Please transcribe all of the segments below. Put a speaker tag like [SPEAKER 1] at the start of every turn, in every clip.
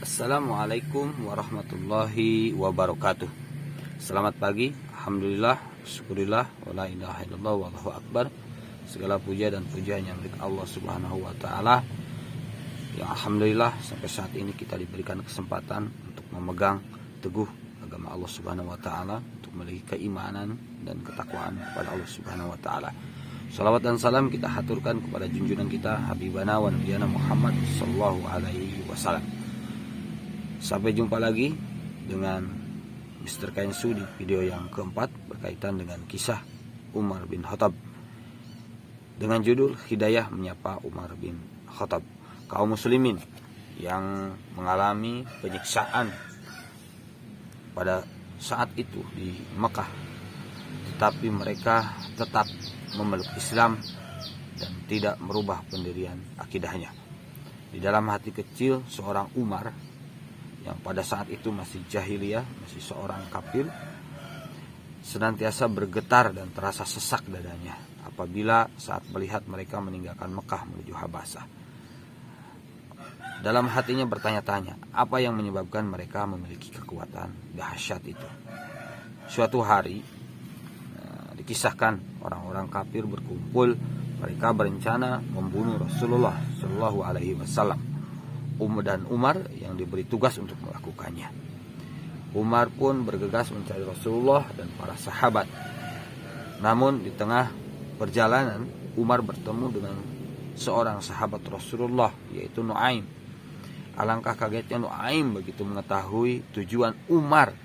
[SPEAKER 1] Assalamualaikum warahmatullahi wabarakatuh. Selamat pagi. Alhamdulillah, syukurillah, wala ilaha illallah, wallahu akbar. Segala puja dan pujian yang milik Allah Subhanahu wa taala. Ya alhamdulillah sampai saat ini kita diberikan kesempatan untuk memegang teguh agama Allah Subhanahu wa taala, untuk memiliki keimanan dan ketakwaan kepada Allah Subhanahu wa taala. Salawat dan salam kita haturkan kepada junjungan kita Habibana wa Nabiyana Muhammad sallallahu alaihi wasallam. Sampai jumpa lagi dengan Mr. Kainsu di video yang keempat berkaitan dengan kisah Umar bin Khattab dengan judul Hidayah Menyapa Umar bin Khattab. Kaum muslimin yang mengalami penyiksaan pada saat itu di Mekah, tetapi mereka tetap memeluk Islam dan tidak merubah pendirian akidahnya. Di dalam hati kecil seorang Umar yang pada saat itu masih jahiliyah, masih seorang kafir, senantiasa bergetar dan terasa sesak dadanya apabila saat melihat mereka meninggalkan Mekah menuju Habasah. Dalam hatinya bertanya-tanya, apa yang menyebabkan mereka memiliki kekuatan dahsyat itu. Suatu hari dikisahkan orang-orang kafir berkumpul, mereka berencana membunuh Rasulullah Shallallahu Alaihi Wasallam. Dan Umar yang diberi tugas untuk melakukannya. Umar pun bergegas mencari Rasulullah dan para sahabat. Namun di tengah perjalanan Umar bertemu dengan seorang sahabat Rasulullah, yaitu Nuaim. Alangkah kagetnya Nuaim begitu mengetahui tujuan Umar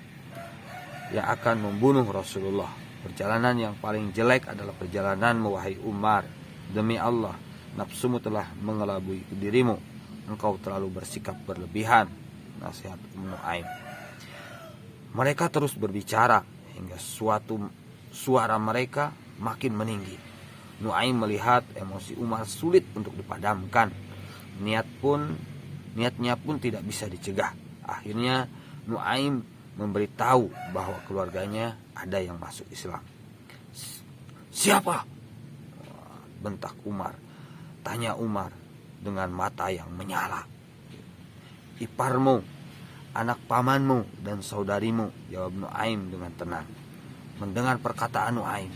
[SPEAKER 1] yang akan membunuh Rasulullah. Perjalanan yang paling jelek adalah perjalanan wahai Umar. Demi Allah, nafsumu telah mengelabui dirimu. Engkau terlalu bersikap berlebihan, nasihat Nuaim. Mereka terus berbicara hingga suatu suara mereka makin meninggi. Nuaim melihat emosi Umar sulit untuk dipadamkan. Niatnya pun tidak bisa dicegah. Akhirnya Nuaim memberitahu bahwa keluarganya ada yang masuk Islam. Siapa? Bentak Umar. Tanya Umar dengan mata yang menyala. Iparmu, anak pamanmu, dan saudarimu, jawab Nuaim dengan tenang. Mendengar perkataan Nuaim,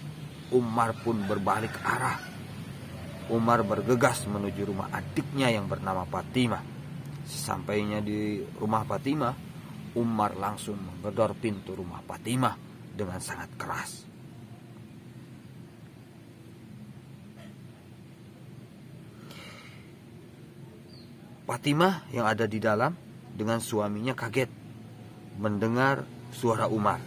[SPEAKER 1] Umar pun berbalik arah. Umar bergegas menuju rumah adiknya yang bernama Fatimah. Sesampainya di rumah Fatimah, Umar langsung menggedor pintu rumah Fatimah dengan sangat keras. Fatimah yang ada di dalam dengan suaminya kaget mendengar suara Umar.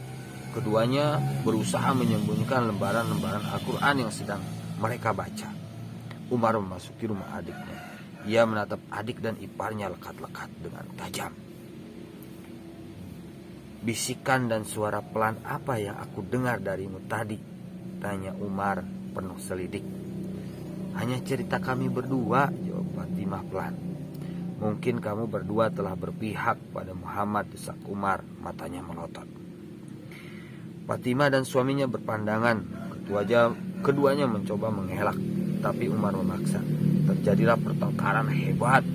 [SPEAKER 1] Keduanya berusaha menyembunyikan lembaran-lembaran Al-Quran yang sedang mereka baca. Umar memasuki rumah adiknya. Ia menatap adik dan iparnya lekat-lekat dengan tajam. Bisikan dan suara pelan apa yang aku dengar darimu tadi? Tanya Umar penuh selidik. Hanya cerita kami berdua, jawab Fatimah pelan. Mungkin kamu berdua telah berpihak pada Muhammad, desak Umar, matanya melotot. Fatimah dan suaminya berpandangan. Keduanya mencoba mengelak, tapi Umar memaksa. Terjadilah pertengkaran hebat.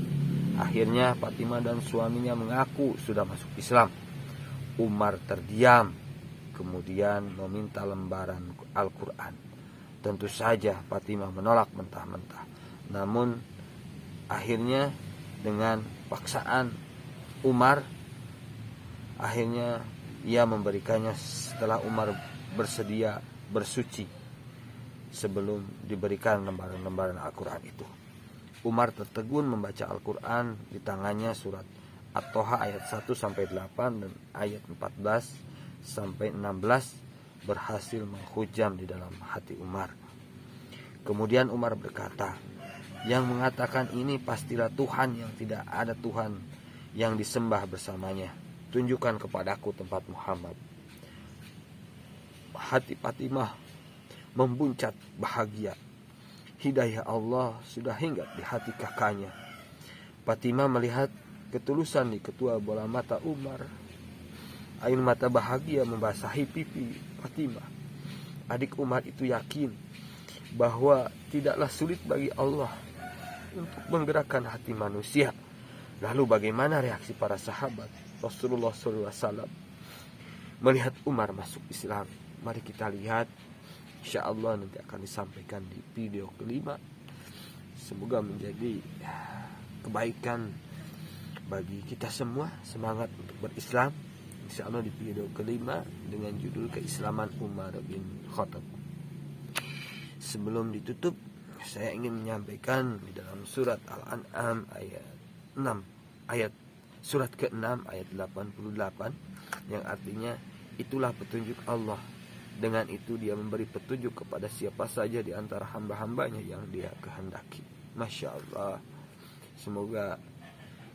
[SPEAKER 1] Akhirnya Fatimah dan suaminya mengaku sudah masuk Islam. Umar terdiam, kemudian meminta lembaran Al-Quran. Tentu saja Fatimah menolak mentah-mentah. Namun akhirnya dengan paksaan Umar, akhirnya ia memberikannya setelah Umar bersedia bersuci sebelum diberikan lembaran-lembaran Al-Quran itu. Umar tertegun membaca Al-Quran, di tangannya surat At-Toha ayat 1-8 dan ayat 14-16 berhasil menghujam di dalam hati Umar. Kemudian Umar berkata, yang mengatakan ini pastilah Tuhan yang tidak ada Tuhan yang disembah bersamanya. Tunjukkan kepadaku tempat Muhammad. Hati Fatimah membuncat bahagia. Hidayah Allah sudah hinggap di hati kakaknya. Fatimah melihat ketulusan di ketua bola mata Umar. Air mata bahagia membasahi pipi Fatimah. Adik Umar itu yakin bahwa tidaklah sulit bagi Allah untuk menggerakkan hati manusia
[SPEAKER 2] Lalu bagaimana reaksi para sahabat Rasulullah SAW melihat Umar masuk Islam? Mari kita lihat, insya Allah nanti akan disampaikan di video kelima. Semoga menjadi kebaikan bagi kita semua, semangat untuk berislam. Insya Allah di video kelima dengan judul Keislaman Umar bin Khattab. Sebelum ditutup, saya ingin menyampaikan di dalam surat Al-An'am surat ke-6 ayat 88 yang artinya itulah petunjuk Allah. Dengan itu dia memberi petunjuk kepada siapa saja di antara hamba-hambanya yang dia kehendaki. Masya Allah. Semoga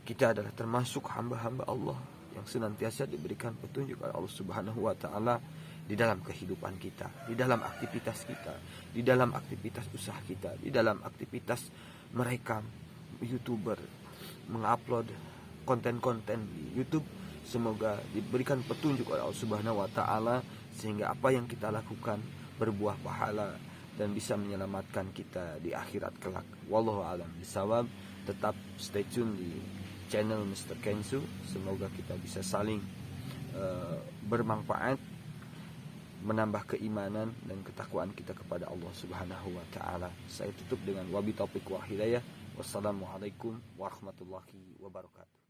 [SPEAKER 2] kita adalah termasuk hamba-hamba Allah yang senantiasa diberikan petunjuk oleh Allah Subhanahu wa Ta'ala di dalam kehidupan kita, di dalam aktivitas kita, di dalam aktivitas usaha kita, di dalam aktivitas merekam YouTuber, mengupload konten-konten di YouTube. Semoga diberikan petunjuk oleh Allah Subhanahu wa Ta'ala sehingga apa yang kita lakukan berbuah pahala dan bisa menyelamatkan kita di akhirat kelak. Wallahu a'lam bishawab. Tetap stay tune di channel Mr. Kensu. Semoga kita bisa saling bermanfaat, menambah keimanan dan ketakwaan kita kepada Allah Subhanahu wa Ta'ala. Saya tutup dengan wabi taufiq wal hidayah. Wassalamualaikum warahmatullahi wabarakatuh.